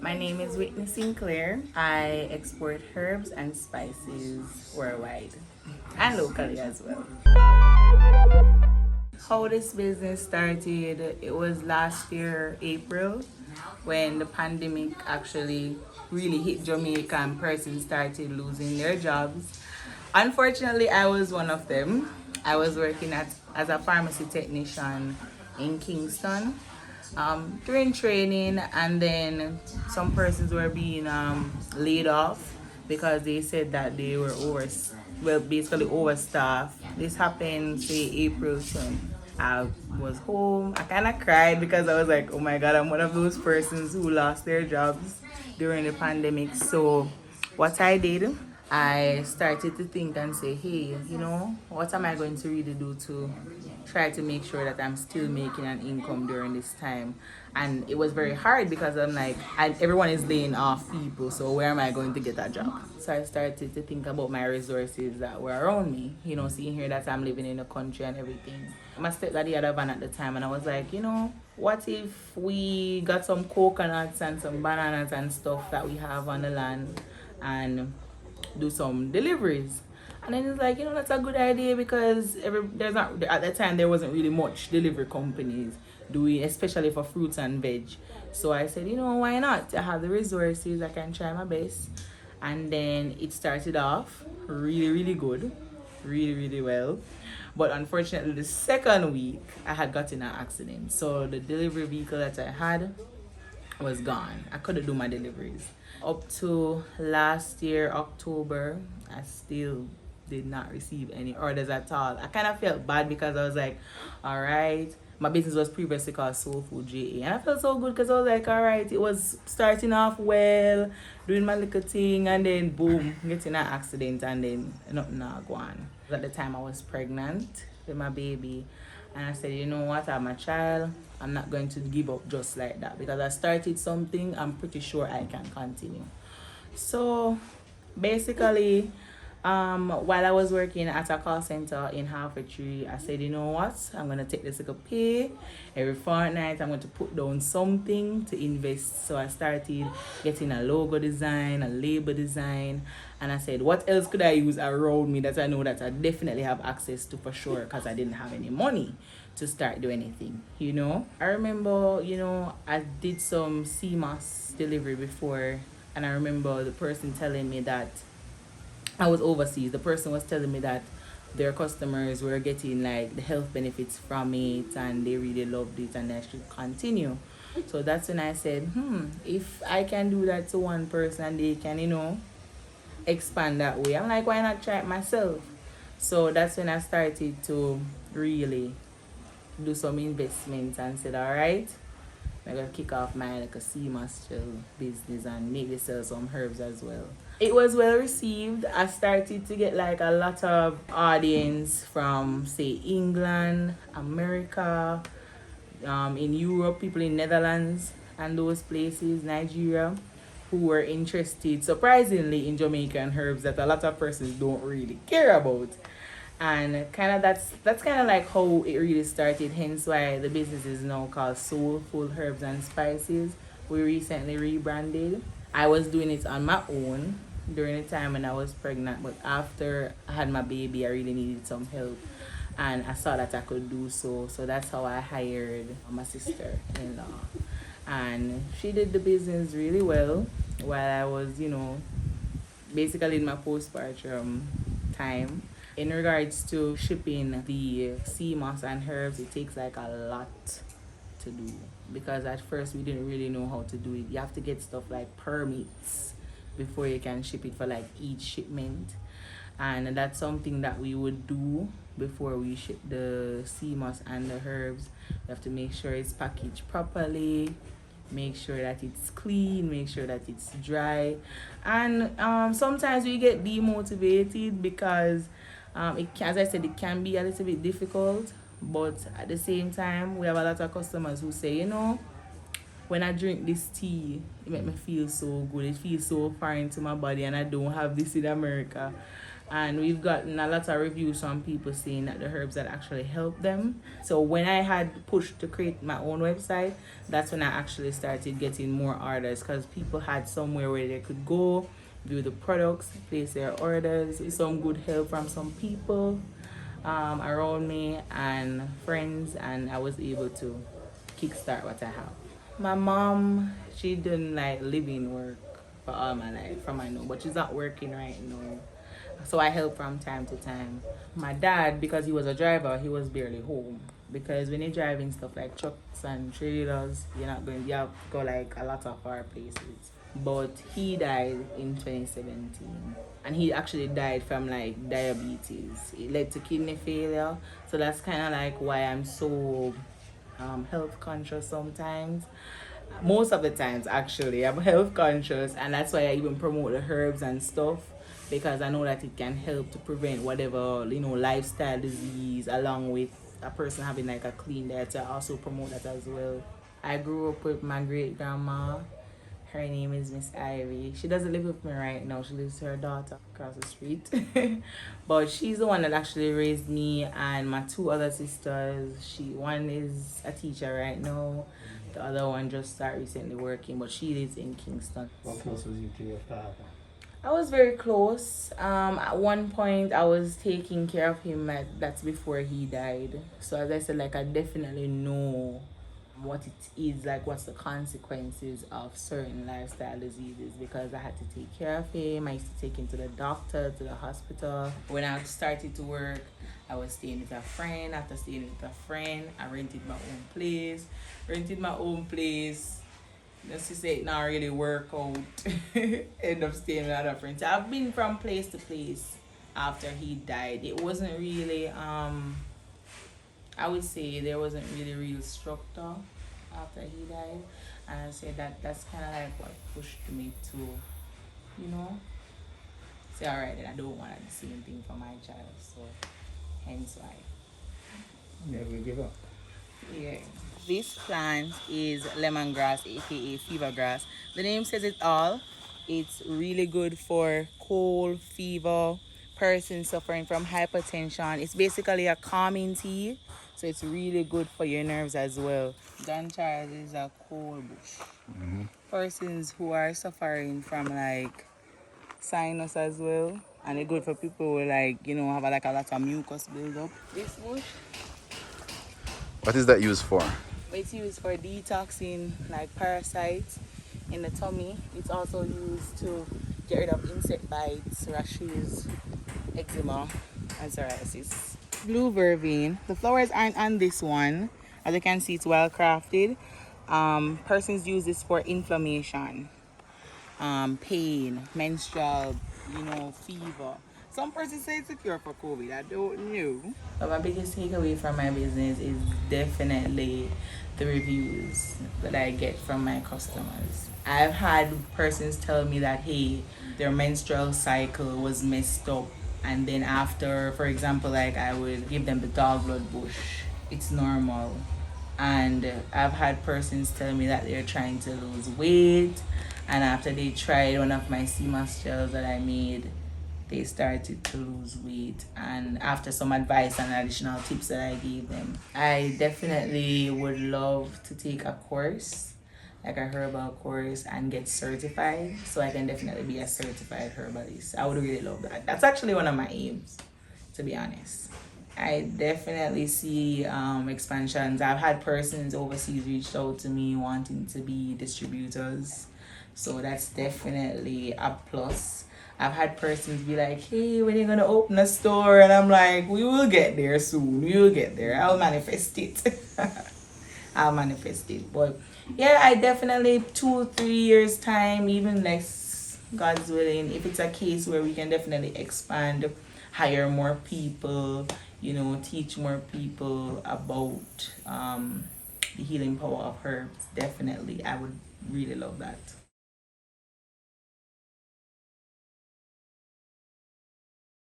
My name is Whitney Sinclair. I export herbs and spices worldwide and locally as well. How this business started, it was last year, April, when the pandemic actually really hit Jamaica and persons started losing their jobs. Unfortunately, I was one of them. I was working as a pharmacy technician in Kingston during training, and then some persons were being laid off because they said that they were basically overstaffed. This happened, say, April 10. I was home. I kind of cried because I was like, oh my God, I'm one of those persons who lost their jobs during the pandemic. So, what I did, I started to think and say, hey, what am I going to really do to try to make sure that I'm still making an income during this time? And it was very hard because I'm like, everyone is laying off people, so where am I going to get a job? So I started to think about my resources that were around me, seeing here that I'm living in the country and everything. My stepdaddy had a van at the time, and I was like, what if we got some coconuts and some bananas and stuff that we have on the land and do some deliveries? And then it's like, that's a good idea because there's not at that time there wasn't really much delivery companies doing, especially for fruits and veg. So I said, why not? I have the resources, I can try my best. And then it started off really, really good, really, really well. But unfortunately, the second week I had gotten an accident. So the delivery vehicle that I had was gone. I couldn't do my deliveries. Up to last year, October, I still did not receive any orders at all. I kind of felt bad because I was like, all right. My business was previously called Soul Food JA. And I felt so good because I was like, all right, it was starting off well, doing my little thing, and then boom, getting an accident, and then nothing not go on. At the time I was pregnant with my baby, and I said, you know what, I'm a child, I'm not going to give up just like that because I started something, I'm pretty sure I can continue. So basically, while I was working at a call center in Half-a-Tree, I said, you know what, I'm going to take this little pay every fortnight. I'm going to put down something to invest. So I started getting a logo design, a label design, and I said, what else could I use around me that I know that I definitely have access to for sure, because I didn't have any money to start do anything. I remember, I did some CMOS delivery before, and I remember the person telling me that I was overseas. The person was telling me that their customers were getting like the health benefits from it and they really loved it and I should continue. So that's when I said, if I can do that to one person and they can, expand that way, I'm like, why not try it myself? So that's when I started to really do some investments and said, all right, I'm gonna kick off my like a sea master business and maybe sell some herbs as well. It was well received. I started to get like a lot of audience from say England, America, in Europe, people in Netherlands and those places, Nigeria, who were interested surprisingly in Jamaican herbs that a lot of persons don't really care about. And kind of that's kind of like how it really started, hence why the business is now called Soulful Herbs and Spices. We recently rebranded. I was doing it on my own during the time when I was pregnant, but after I had my baby I really needed some help and I saw that I could do so that's how I hired my sister-in-law, and she did the business really well while I was basically in my postpartum time. In regards to shipping the sea moss and herbs, it takes like a lot to do because at first we didn't really know how to do it. You have to get stuff like permits before you can ship it for like each shipment, and that's something that we would do before we ship the sea moss and the herbs. We have to make sure it's packaged properly, make sure that it's clean, make sure that it's dry, and sometimes we get demotivated because as I said, it can be a little bit difficult, but at the same time, we have a lot of customers who say, when I drink this tea, it makes me feel so good. It feels so foreign to my body, and I don't have this in America. And we've gotten a lot of reviews from people saying that the herbs that actually help them. So when I had pushed to create my own website, that's when I actually started getting more orders, because people had somewhere where they could go, view the products, place their orders. With some good help from some people around me and friends, and I was able to kickstart what I have. My mom, she done like living work for all my life from I know, but she's not working right now. So I help from time to time. My dad, because he was a driver, he was barely home. Because when you're driving stuff like trucks and trailers, you have to go like a lot of far places. But he died in 2017. And he actually died from like diabetes. It led to kidney failure. So that's kind of like why I'm so health conscious sometimes. Most of the times, actually, I'm health conscious, and that's why I even promote the herbs and stuff, because I know that it can help to prevent whatever lifestyle disease, along with a person having like a clean diet. I also promote that as well. I grew up with my great grandma. Her name is Miss Ivy. She doesn't live with me right now. She lives with her daughter across the street. But she's the one that actually raised me and my two other sisters. One is a teacher right now. The other one just started recently working, but she lives in Kingston. How close was you to your father? I was very close. At one point, I was taking care of him. That's before he died. So as I said, like I definitely know what it is, like what's the consequences of certain lifestyle diseases, because I had to take care of him. I used to take him to the doctor, to the hospital. When I started to work, I was staying with a friend. After staying with a friend, I rented my own place. Just to say it not really work out. End up staying with other friends. So I've been from place to place after he died. It wasn't really I would say there wasn't really real structure after he died. And I say that's kind of like what pushed me to, say, alright, then I don't want the same thing for my child. So hence why. Never give up. Yeah. This plant is lemongrass, aka fever grass. The name says it all. It's really good for cold, fever, person suffering from hypertension. It's basically a calming tea, so it's really good for your nerves as well. Don Charles is a cold bush. Persons who are suffering from like sinus as well, and it's good for people who have like a lot of mucus buildup. This bush, What is that used for? it's used for detoxing like parasites in the tummy. It's also used to get rid of insect bites, rashes, eczema, and psoriasis. Blue vervain. The flowers aren't on this one. As you can see, it's well crafted. Persons use this for inflammation, pain, menstrual, fever. Some persons say it's a cure for COVID. I don't know. But my biggest takeaway from my business is definitely the reviews that I get from my customers. I've had persons tell me that, hey, their menstrual cycle was messed up, and then after, for example, like I would give them the dog blood bush, it's normal. And I've had persons tell me that they're trying to lose weight, and after they tried one of my CMOS gels that I made, they started to lose weight. And after some advice and additional tips that I gave them, I definitely would love to take a course, like a herbal course, and get certified, so I can definitely be a certified herbalist. I would really love that. That's actually one of my aims, to be honest. I definitely see expansions. I've had persons overseas reached out to me wanting to be distributors, so that's definitely a plus. I've had persons be like, hey, when are you gonna open a store? And I'm like, we will get there soon. We will get there. I'll manifest it. I'll manifest it. But yeah, I definitely 2-3 years time, even less, God's willing, if it's a case where we can definitely expand, hire more people, teach more people about the healing power of herbs, definitely I would really love that.